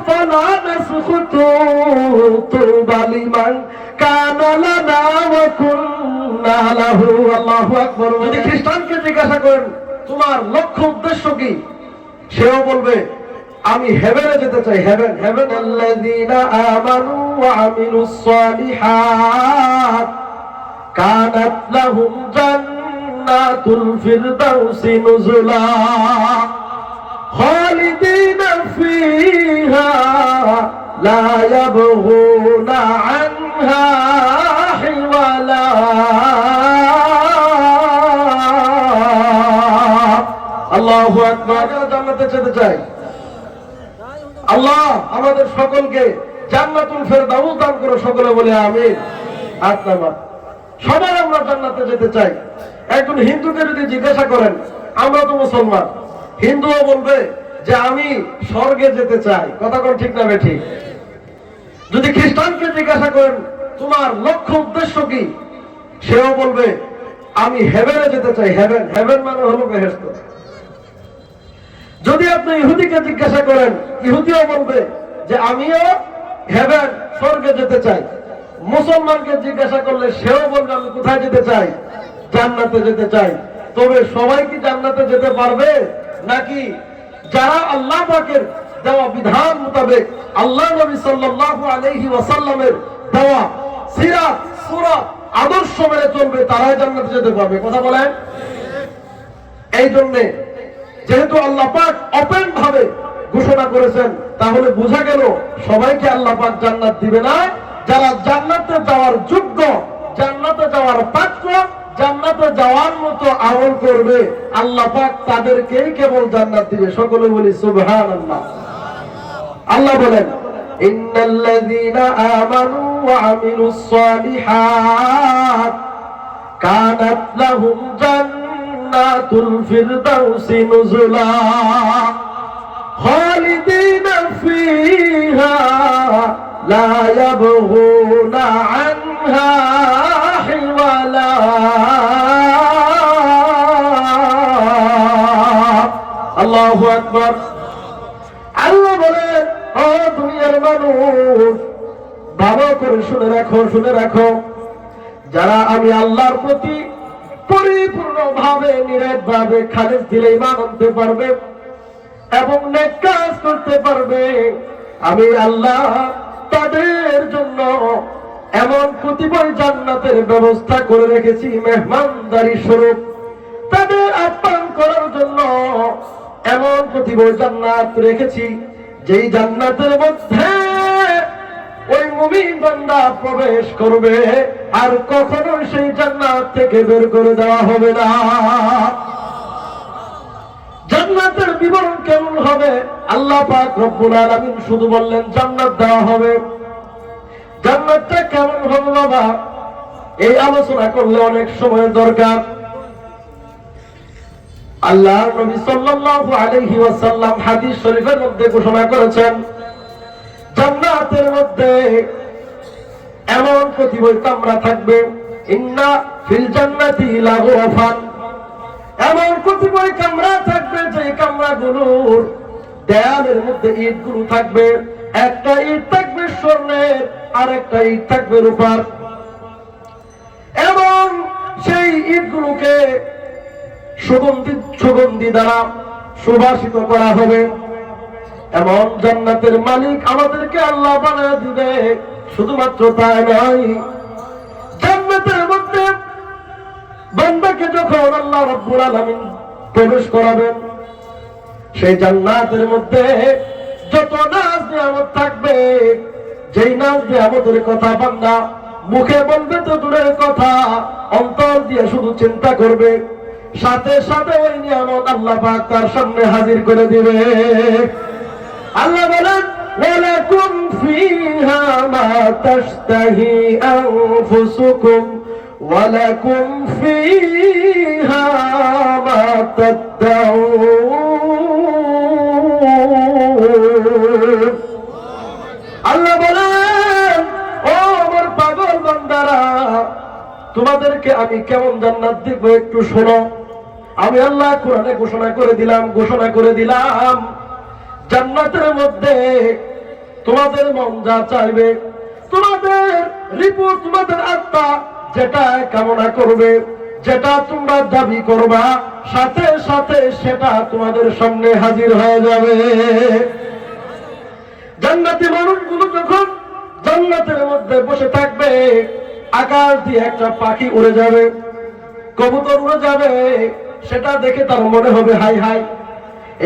فلا نسخط طوبى لمن كان لنا وكنا له আল্লাহু আকবার। যদি খ্রিস্টানকে জিজ্ঞাসা করেন তোমার লক্ষ্য উদ্দেশ্য কি, সেও বলবে আমি হেভেনে যেতে চাই। হেভেন হেভেন আল্লাযীনা আমানু ওয়া আমিলুস সালিহাত কানাত লাহুম জান্নাতুল ফিরদাউসি নুজুলা খালিদিনা ফিহা লা ইয়াবগুনা আনহা হিওয়ালা। আল্লাহু আকবার। জান্নাতে যেতে চাই। আল্লাহ আমাদের সকলকে জান্নাতুল ফেরদাউস দান করো, সকলে বলে আমিন। আত্মাবাদ। সবাই আমরা জান্নাতে যেতে চাই। একজন হিন্দুকে যদি জিজ্ঞাসা করেন, আমরা তো মুসলমান, হিন্দুও বলবে যে আমি স্বর্গে যেতে চাই। কথা কোন ঠিক না বেঠিক? যদি খ্রিস্টানকে জিজ্ঞাসা করেন তোমার লক্ষ্য উদ্দেশ্য কি, সেও বলবে আমি হেভেনে যেতে চাই। হেভেন হেভেন মানে হলো বেহেশত। যদি আপনি ইহুদিকে জিজ্ঞাসা করেন, ইহুদিও বলবে যে আমিও হেভেন স্বর্গে যেতে চাই। মুসলমানকে জিজ্ঞাসা করলে সেও বলবে আমি কোথায় যেতে চাই, জান্নাতে যেতে চাই। তবে সবাই কি জান্নাতে যেতে পারবে? নাকি যারা আল্লাহ পাকের দেওয়া বিধান মোতাবেক আল্লাহ নবী সাল্লাল্লাহু আলাইহি ওয়াসাল্লামের দেওয়া সিরাত সূরা আদর্শ মেনে চলবে, তারাই জান্নাতে যেতে পারবে? কথা বলেন। এই জন্য যেহেতু আল্লাহ পাক ওপেন ভাবে ঘোষণা করেছেন, তাহলে বোঝা গেল সবাইকে আল্লাহ পাক জান্নাত দিবে না। যারা জান্নাতে যাওয়ার যোগ্য, জান্নাতে যাওয়ার পাত্র, জান্নাতে যাওয়ার মতো আমল করবে, আল্লাহ পাক তাদেরকেই কেবল জান্নাত দিবে। সকলে বলি সুবহানাল্লাহ। আল্লাহ বলেন ইন্নাল্লাযীনা আমানু ওয়া আমিলুস সালিহাত কানাত লাহুম জান্নাতুল ফিরদাউসি নুজুলা খালিদিনা ফিহা লা ইয়াবগুনা আনহা হিওয়ালা। আল্লাহু আকবার। আল্লাহ বলেন ও দুনিয়ার মানুষ, ভালো করে শুনে রাখো, শুনে রাখো, যারা আমি আল্লাহর প্রতি পরিপূর্ণভাবে নিরবভাবে খালিস দিলে ঈমান আনতে পারবে এবং নেক কাজ করতে পারবে, আমি আল্লাহ তাদের জন্য এমন কতিপয় জান্নাতের ব্যবস্থা করে রেখেছি মেহমানদারি স্বরূপ। তাদের আপ্যায়ন করার জন্য এমন কতিপয় জান্নাত রেখেছি, যেই জান্নাতের মধ্যে ওই মুমিন বান্দা প্রবেশ করবে আর কখনো সেই জান্নাত থেকে বের করে দেওয়া হবে না। জান্নাতের বিবরণ কেমন হবে আল্লাহ পাক রব্বুল আলামিন শুধু বললেন জান্নাত দেওয়া হবে। জান্নাতটা কেমন হবে বাবা, এই আলোচনা করলে অনেক সময় দরকার। আল্লাহর নবী সাল্লাল্লাহু আলাইহি ওয়াসাল্লাম হাদিস শরীফের মধ্যে ঘোষণা করেছেন, জান্নাতের মধ্যে এমন কতিপয় কামরা থাকবে, ইন্না ফিল জান্নাতি লাগুরাফান, এমন কতিপয় কামরা থাকবে যে কামরাগুলোর দেয়ালের মধ্যে ইটগুলো থাকবে, একটা ইট থাকবে স্বর্ণের আর একটা ইট থাকবে রূপার, এবং সেই ইটগুলোকে সুগন্ধি দ্বারা সুবাসিত করা হবে। এমন জান্নাতের মালিক আমাদেরকে আল্লাহ বানায় দিবে। শুধুমাত্র তাই নয়, জান্নাতের মধ্যে বান্দাকে যখন আল্লাহ রাব্বুল আলামিন প্রবেশ করাবেন, সেই জান্নাতের মধ্যে যত নাজ নিয়ামত থাকবে, যেই নাজ নিয়ামতের কথা বান্দা মুখে বলবে তো দূরের কথা, অন্তর দিয়ে শুধু চিন্তা করবে, সাথে সাথে ওই নিয়ামত আল্লাহ পাক তার সামনে হাজির করে দিবে। আল্লাহ বলেন ওয়ালাকুম ফিহা মা তাশতাহি আনফুসুকুম ওয়ালাকুম ফিহা মা তাদউন। আল্লাহ বলেন ও আমার পাগল বান্দারা, তোমাদেরকে আমি কেমন জান্নাত দিব একটু শোনো। আমি আল্লাহ কোরআনে ঘোষণা করে দিলাম জান্নাতের মধ্যে তোমাদের মন যা চাইবে, তোমাদের রিপোর্ট, তোমাদের আত্মা যেটা কামনা করবে, যেটা তোমরা দাবি করবা, সাথে সাথে সেটা তোমাদের সামনে হাজির হয়ে যাবে। জান্নাতি মানুষগুলো যখন জান্নাতের মধ্যে বসে থাকবে, আকাশ দিয়ে একটা পাখি উড়ে যাবে, কবুতর উড়ে যাবে, সেটা দেখে তার মনে হবে হাই হাই,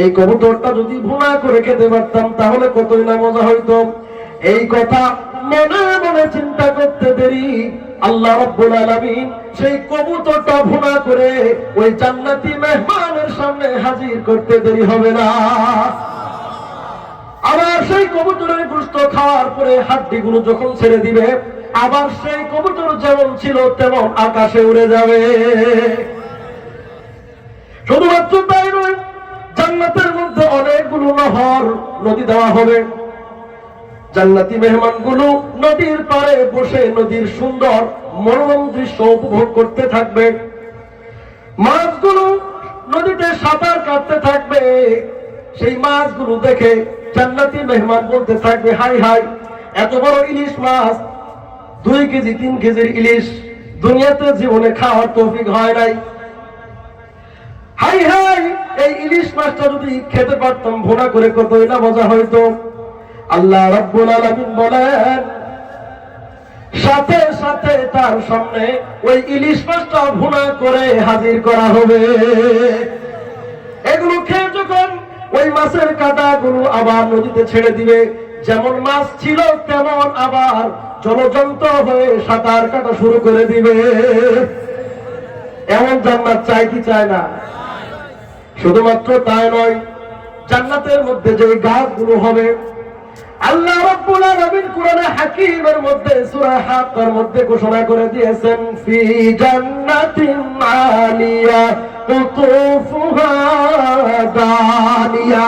এই কবুতরটা যদি ভুনা করে খেতে পারতাম তাহলে কতই না মজা হইতো। এই কথা মনে মনে চিন্তা করতে দেরি, আল্লাহ রাব্বুল আলামিন সেই কবুতরটা ভুনা করে ওই জান্নাতি মেহমানের সামনে হাজির করতে দেরি হবে না। আবার সেই কবুতরের গোশত খাওয়ার পরে হাড্ডিগুলো যখন ছেড়ে দিবে, আবার সেই কবুতর যেমন ছিল তেমন আকাশে উড়ে যাবে। শুধুমাত্র তাই নয়, জান্নাতের মধ্যে অনেকগুলো নহর, নদী দেওয়া হবে। জান্নাতি মেহমানগুলো নদীর পাড়ে বসে নদীর সুন্দর মনোরম দৃশ্য উপভোগ করতে থাকবে। মাছগুলো নদীতে সাঁতার কাটতে থাকবে, সেই মাছগুলো দেখে জান্নাতি মেহমান বলতে থাকবে হাই হাই, এত বড় ইলিশ মাছ, 2 কেজি 3 কেজির ইলিশ দুনিয়াতে জীবনে খাওয়ার তৌফিক হয় নাই। হাই হাই, এই ইলিশ মাছটা যদি খেতে পারতাম ভুনা করে কতই না মজা হইতো। আল্লাহ রাব্বুল আলামিন বলেন, সাথে সাথে তার সামনে ওই ইলিশ মাছটা ভুনা করে হাজির করা হবে। এগুলো খেয়ে যখন ওই মাছের কাঁটাগুলো আবার নদীতে ছেড়ে দিবে, যেমন মাছ ছিল তেমন আবার জলজন্ত হয়ে সাঁতার কাটা শুরু করে দিবে। এমন জান্নাত চাই কি চায় না? শুধুমাত্র তাই নয়, জান্নাতের মধ্যে যে গাছগুলো হবে, আল্লাহ রাব্বুল আলামিন কোরআনে হাকীমের মধ্যে সূরা হাক্কার মধ্যে ঘোষণা করে দিয়েছেন, ফি জান্নাতিন আলিয়া কুতুফুহা দানিয়া।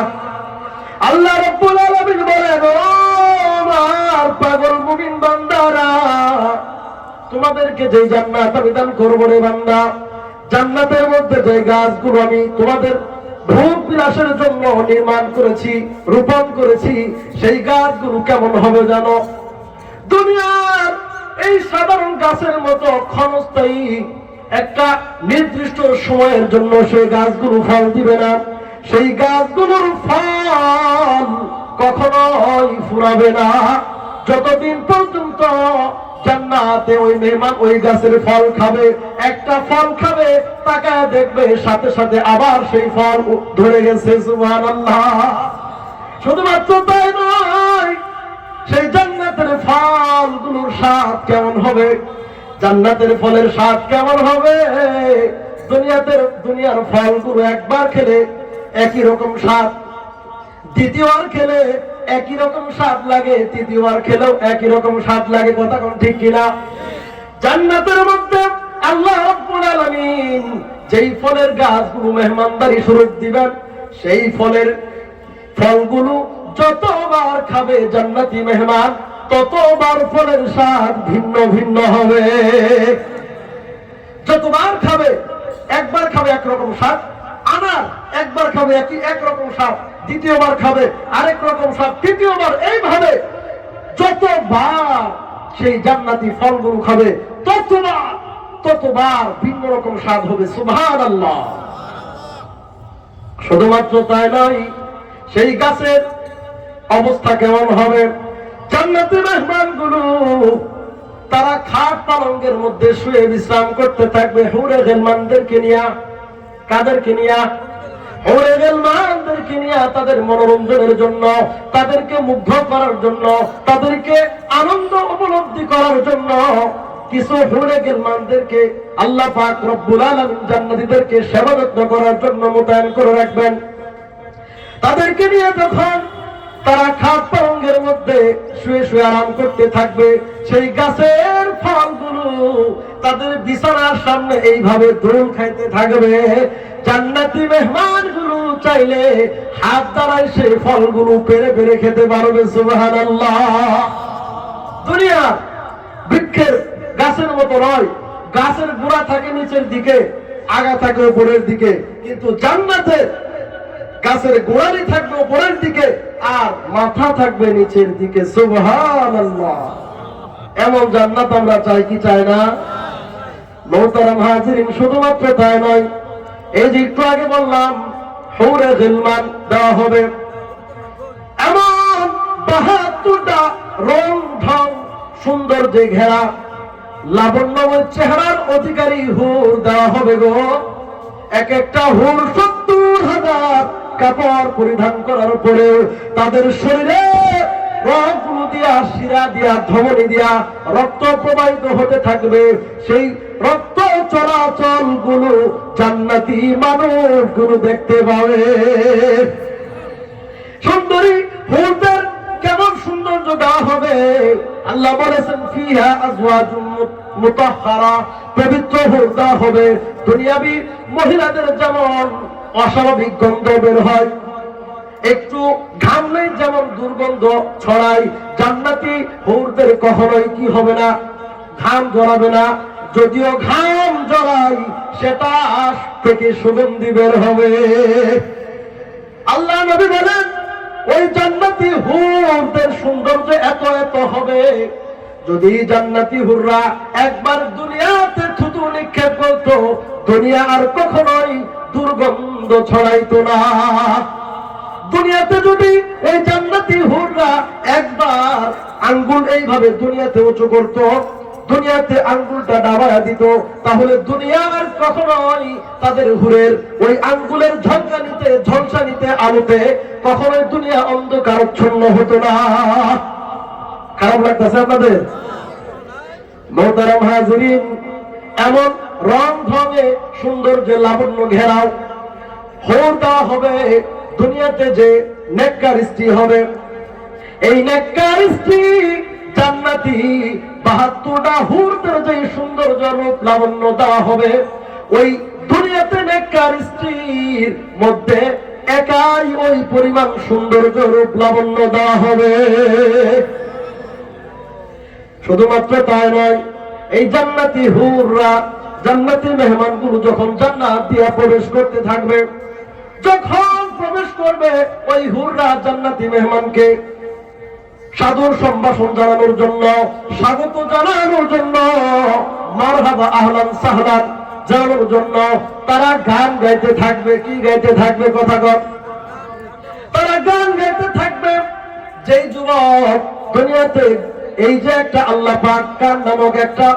আল্লাহ রাব্বুল আলামিন বলেন, ও আমার পাগল মুমিন বান্দারা, তোমাদেরকে যে জান্নাত আমি দান করব রে বান্দা, জান্নাতের মধ্যে যে গাছগুলো আমি তোমাদের ভোগ বিলাসের জন্য নির্মাণ করেছি, রোপণ করেছি, সেই গাছগুলো কেমন হবে জানো? দুনিয়ার এই সাধারণ গাছের মতো ক্ষণস্থায়ী একটা নির্দিষ্ট সময়ের জন্য সেই গাছগুলো ফল দিবে না। সেই গাছগুলোর ফল কখনোই ফুরাবে না, যতদিন পর্যন্ত জান্নাতে ওই মেহমান ওই গাছের ফল খাবে। একটা ফল খাবে, তাকায় দেখবে সাথে সাথে আবার সেই ফল ধরে গেছে। সুবহানাল্লাহ। শুধুমাত্র তাই নয়, সেই জান্নাতের ফলগুলোর স্বাদ কেমন হবে, জান্নাতের ফলের স্বাদ কেমন হবে? দুনিয়ার ফলগুলো একবার খেলে একই রকম স্বাদ, দ্বিতীয়বার খেলে একই রকম স্বাদ লাগে, তৃতীয়বার খেলেও একই রকম স্বাদ লাগে। কথা কোন ঠিক কিনা? জান্নাতের মধ্যে আল্লাহ রাব্বুল আলামিন যেই ফলের গাছগুলো মেহমানদারি শুরু দিবেন, সেই ফলগুলো যতবার খাবে জান্নাতি মেহমান, ততবার ফলের স্বাদ ভিন্ন ভিন্ন হবে। যতবার খাবে, একবার খাবে একরকম স্বাদ, আনার একবার খাবে একরকম স্বাদ, দ্বিতীয়বার খাবে আরেক রকম স্বাদ, তৃতীয়বার এইভাবে যতবার সেই জান্নাতি ফলগুলো খাবে ততবার ভিন্ন রকম স্বাদ হবে। সুবহানাল্লাহ। শুধুমাত্র তাই নয়, সেই গাছের অবস্থা কেমন হবে? জান্নাতি মেহমানগুলো তারা খাট পালঙ্গের মধ্যে শুয়ে বিশ্রাম করতে থাকবে, হুরে গিলমানদেরকে নিয়া। কাদেরকে নিয়া? হুরে গিলমানদেরকে নিয়া, তাদের মনোরঞ্জনের জন্য, তাদেরকে মুগ্ধ করার জন্য, তাদেরকে আনন্দ উপলব্ধি করার জন্য কিছু হুরে গিলমানদেরকে আল্লাহ পাক রব্বুল আলামিন জান্নাতীদেরকে সেবা যত্ন করার জন্য মোতায়েন করে রাখবেন। তাদেরকে নিয়ে যখন তারা খাট পালঙ্গের মধ্যে শুয়ে শুয়ে আরাম করতে থাকবে, সেই গাছের ফলগুলো তাদের বিছানার সামনে এইভাবে দোল খাইতে থাকবে। জান্নাতি মেহমানগুলো চাইলে হাত দ্বারাই সেই ফলগুলো পেরে পেরে খেতে পারবে। সুবহানাল্লাহ। দুনিয়া বৃক্ষের গাছের মতো নয়, গাছের গোড়া থাকে নিচের দিকে, আগা থাকে উপরের দিকে, কিন্তু জান্নাতে গাছের গোড়ালি থাকবে উপরের দিকে, আর মাথা থাকবে নিচের দিকে। সুবহানাল্লাহ। এমন জান্নাত আমরা চাই কি চাই না? মোহতারাম হাজিরিন, শুধুমাত্র তাই নয়, এই যে একটু আগে বললাম হুরে গিলমান দেওয়া হবে, এমন ৭২টা রং ঢং সৌন্দর্যে ঘেরা লাবণ্যময় চেহারার অধিকারী হুর দেওয়া হবে গো। এক একটা হুর ৭০,০০০ কাপড় পরিধান করার পরে তাদের শরীরে রগগুলো দিয়া, শিরা দিয়া, ধমনী দিয়া রক্ত প্রবাহিত হতে থাকবে। সেই রক্ত চলাচল গুলো জান্নাতি মানুষগুলো দেখতে পাবে। সুন্দরী হুরদের কেমন সৌন্দর্য দেওয়া হবে! আল্লাহ বলেছেন ফিহা আজওয়াজুম মুতাহহারা, পবিত্র হুর দেওয়া হবে। দুনিয়াবি মহিলাদের যেমন অস্বাভাবিক গন্ধ বের হয়, একটু ঘামলেই যেমন দুর্গন্ধ ছড়ায়, জান্নাতি হুরদের কখনোই কি হবে না, ঘাম জড়াবে না। যদিও ঘাম জড়াই, সেটা থেকে সুগন্ধি বের হবে। আল্লাহ নবী বলেন ওই জান্নাতি হুরদের সৌন্দর্য এত এত হবে, যদি জান্নাতি হুররা একবার দুনিয়াতে থুতু নিক্ষেপ করতো, দুনিয়া আর কখনোই দুর্গন্ধ ছড়াইতো না। দুনিয়াতে যদি এই জান্নাতি হুররা একবার আঙ্গুল এইভাবে দুনিয়াতে উঁচু করত, দুনিয়াতে আঙ্গুলটা ডাবায়া দিত, তাহলে দুনিয়া আর কখনোই তাদের হুরের ওই আঙ্গুলের ঝলকানিতে, ঝলসানিতে, আলোতে কখনোই দুনিয়া অন্ধকারচ্ছন্ন হতো না। খারাপ লাগতেছে আপনাদের? মোহতারাম হাজিরিন, এমন রং ঢঙে সৌন্দর্যে লাবণ্য ঘেরাও হুর দেওয়া হবে। দুনিয়াতে যে নেককার স্ত্রী হবে, এই নেককার স্ত্রী জান্নাতি ৭২টা হুরদের যে সৌন্দর্য রূপ লাবণ্য দেওয়া হবে, ওই দুনিয়াতে নেককার স্ত্রীর মধ্যে একাই ওই পরিমাণ সৌন্দর্য রূপ লাবণ্য দেওয়া হবে। শুধুমাত্র তাই নয়, এই জান্নাতি হুররা, জান্নাতি মেহমানগুলো যখন জান্নাত দিয়া প্রবেশ করতে থাকবে, যখন প্রবেশ করবে ওই হুররা জান্নাতি মেহমানকে সাদর সম্ভাষণ জানানোর জন্য, স্বাগত জানানোর জন্য, মারহাবা আহলান সাহলান জানানোর জন্য তারা গান গাইতে থাকবে। কি গাইতে থাকবে? কথা কর। তারা গান গাইতে থাকবে। যেই যুবক দুনিয়াতে এই যে একটা আল্লাহ পাক কান নামক একটা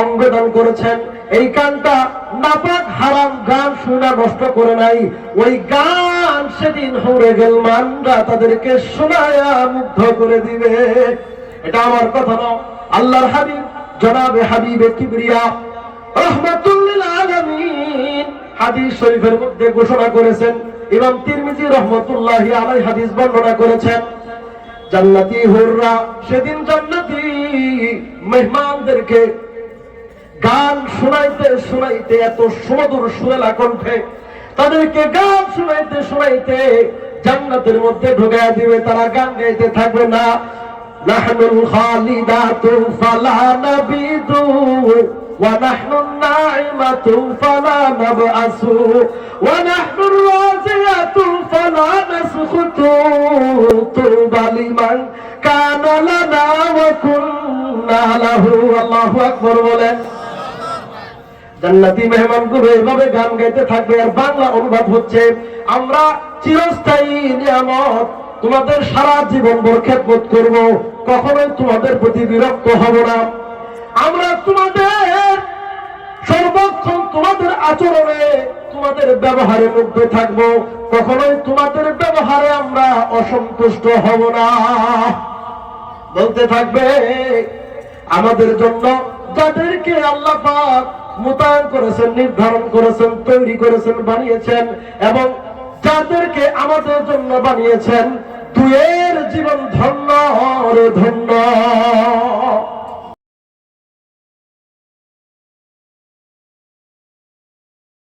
অঙ্গ দান করেছেন, এই কানটা নাপাক হারাম গান শুনে নষ্ট করে নাই, ওই গান সেদিন হুরে গিলমানরা তাদেরকে শোনায়া মুগ্ধ করে দিবে। এটা আমার কথা না, আল্লাহর হাবিব জনাবে হাবিবে কিবরিয়া রাহমাতুল লিল আলামিন হাদিস শরীফের মধ্যে ঘোষণা করেছেন। ইমাম তিরমিজি রাহমাতুল্লাহি আলাইহি হাদিস বর্ণনা করেছেন, জান্নাতি হুররা সেদিন জান্নাতি মেহমানদেরকে গান শোনাইতে শোনাইতে, এত সুমধুর সুরেলা কণ্ঠে তাদেরকে গান শোনাইতে শোনাইতে জান্নাতের মধ্যে ঢুকাইয়া দিবে। তারা গান গাইতে থাকবে না, নাহনুল খালিদাতু ফালা নাবিদু ওয়া নাহনুন নাইমাতু ফালা নাবআসু ওয়া নাহনুর রাজিয়াতু ফালা নাসখুতু তুবা লিমান কানা লানা ওয়া কুন্না লাহু। আল্লাহু আকবার বলেন। জান্নাতি মেহমানগুলো এভাবে গান গাইতে থাকবে। আর বাংলা অনুবাদ হচ্ছে, আমরা চিরস্থায়ী নিয়ামত তোমাদের সারা জীবন ভর খেদমত করব, কখনোই তোমাদের প্রতি বিরক্ত হব না। আমরা তোমাদের সর্বক্ষণ তোমাদের আচরণে, তোমাদের ব্যবহারে মুগ্ধ থাকব, কখনোই তোমাদের ব্যবহারে আমরা অসন্তুষ্ট হব না। বলতে থাকবে আমাদের জন্য যাদেরকে আল্লাহ পাক মোতায়েন করেছেন, নির্ধারণ করেছেন, তৈরি করেছেন, বানিয়েছেন, এবং যাদেরকে আমাদের জন্য বানিয়েছেন, দুয়ের জীবন ধন্য রে ধন্য।